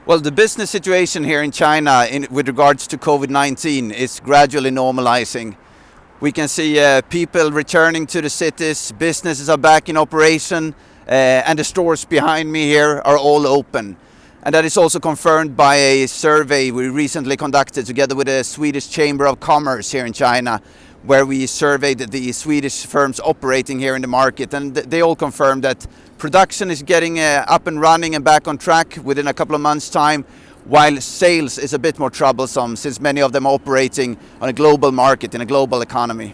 Well, the business situation here in China with regards to COVID-19 is gradually normalizing. We can see people returning to the cities, businesses are back in operation, and the stores behind me here are all open. And that is also confirmed by a survey we recently conducted together with the Swedish Chamber of Commerce here in China, where we surveyed the Swedish firms operating here in the market, and they all confirmed that production is getting up and running and back on track within a couple of months' time, while sales is a bit more troublesome since many of them are operating on a global market in a global economy.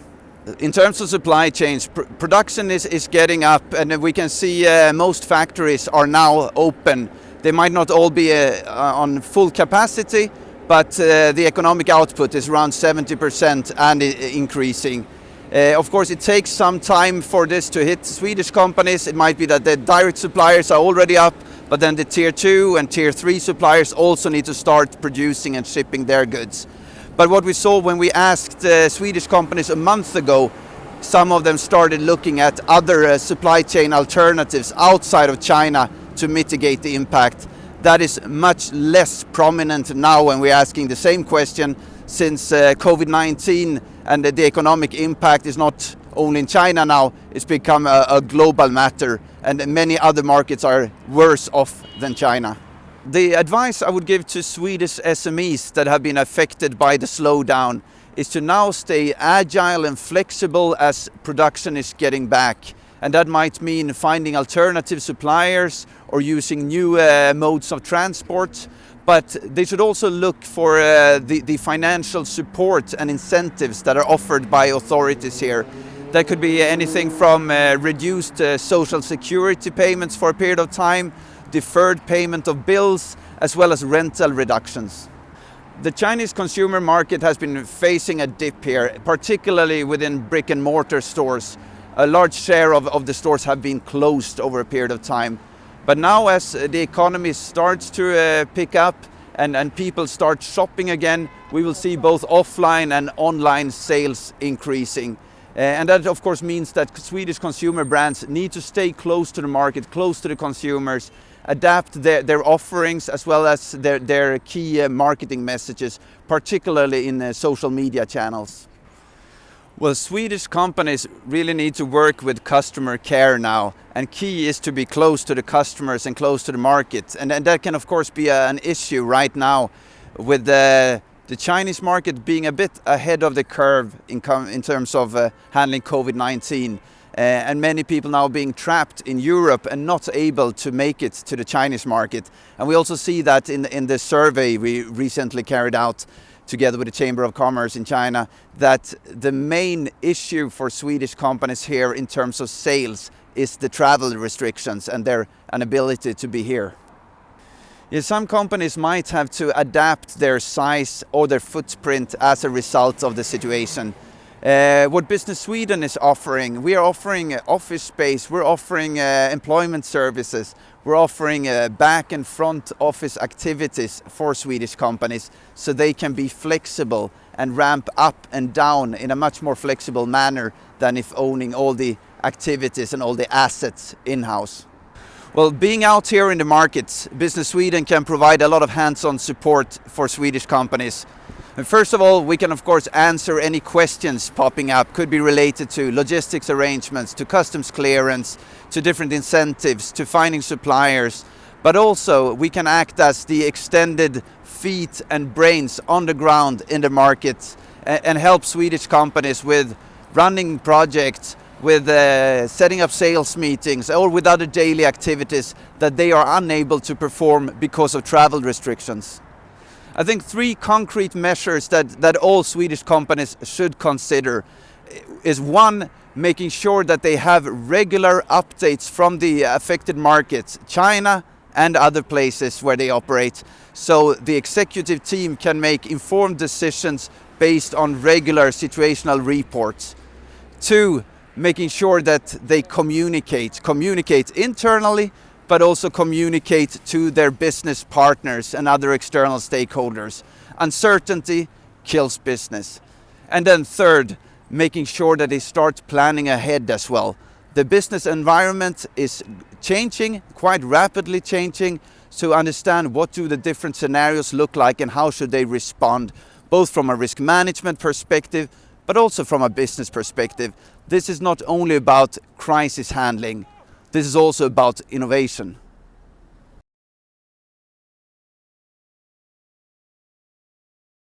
In terms of supply chains, production is getting up, and we can see most factories are now open. They might not all be on full capacity, but the economic output is around 70% and increasing. Of course, it takes some time for this to hit Swedish companies. It might be that the direct suppliers are already up, but then the tier 2 and tier 3 suppliers also need to start producing and shipping their goods. But what we saw when we asked Swedish companies a month ago, some of them started looking at other supply chain alternatives outside of China to mitigate the impact. That is much less prominent now when we're asking the same question, since COVID-19 and the economic impact is not only in China now, it's become a global matter, and many other markets are worse off than China. The advice I would give to Swedish SMEs that have been affected by the slowdown is to now stay agile and flexible as production is getting back. And that might mean finding alternative suppliers or using new modes of transport. But they should also look for the financial support and incentives that are offered by authorities here. That could be anything from reduced social security payments for a period of time, deferred payment of bills, as well as rental reductions. The Chinese consumer market has been facing a dip here, particularly within brick and mortar stores. A large share of the stores have been closed over a period of time. But now as the economy starts to pick up and people start shopping again, we will see both offline and online sales increasing. And that of course means that Swedish consumer brands need to stay close to the market, close to the consumers, adapt their offerings as well as their key marketing messages, particularly in social media channels. Well, Swedish companies really need to work with customer care now, and key is to be close to the customers and close to the market. And that can of course be an issue right now with the Chinese market being a bit ahead of the curve in terms of handling COVID-19. And many people now being trapped in Europe and not able to make it to the Chinese market. And we also see that in the survey we recently carried out together with the Chamber of Commerce in China, that the main issue for Swedish companies here in terms of sales is the travel restrictions and their inability to be here. Yeah, some companies might have to adapt their size or their footprint as a result of the situation. What Business Sweden is offering, we are offering office space, we're offering employment services, we're offering back and front office activities for Swedish companies so they can be flexible and ramp up and down in a much more flexible manner than if owning all the activities and all the assets in-house. Well, being out here in the markets, Business Sweden can provide a lot of hands-on support for Swedish companies. And first of all, we can of course answer any questions popping up, could be related to logistics arrangements, to customs clearance, to different incentives, to finding suppliers. But also we can act as the extended feet and brains on the ground in the market and help Swedish companies with running projects, with setting up sales meetings or with other daily activities that they are unable to perform because of travel restrictions. I think 3 concrete measures that all Swedish companies should consider is 1, making sure that they have regular updates from the affected markets, China and other places where they operate, so the executive team can make informed decisions based on regular situational reports. 2, making sure that they communicate internally, but also communicate to their business partners and other external stakeholders. Uncertainty kills business. And then 3rd, making sure that they start planning ahead as well. The business environment is changing, quite rapidly changing, to understand what do the different scenarios look like and how should they respond, both from a risk management perspective, but also from a business perspective. This is not only about crisis handling, this is also about innovation.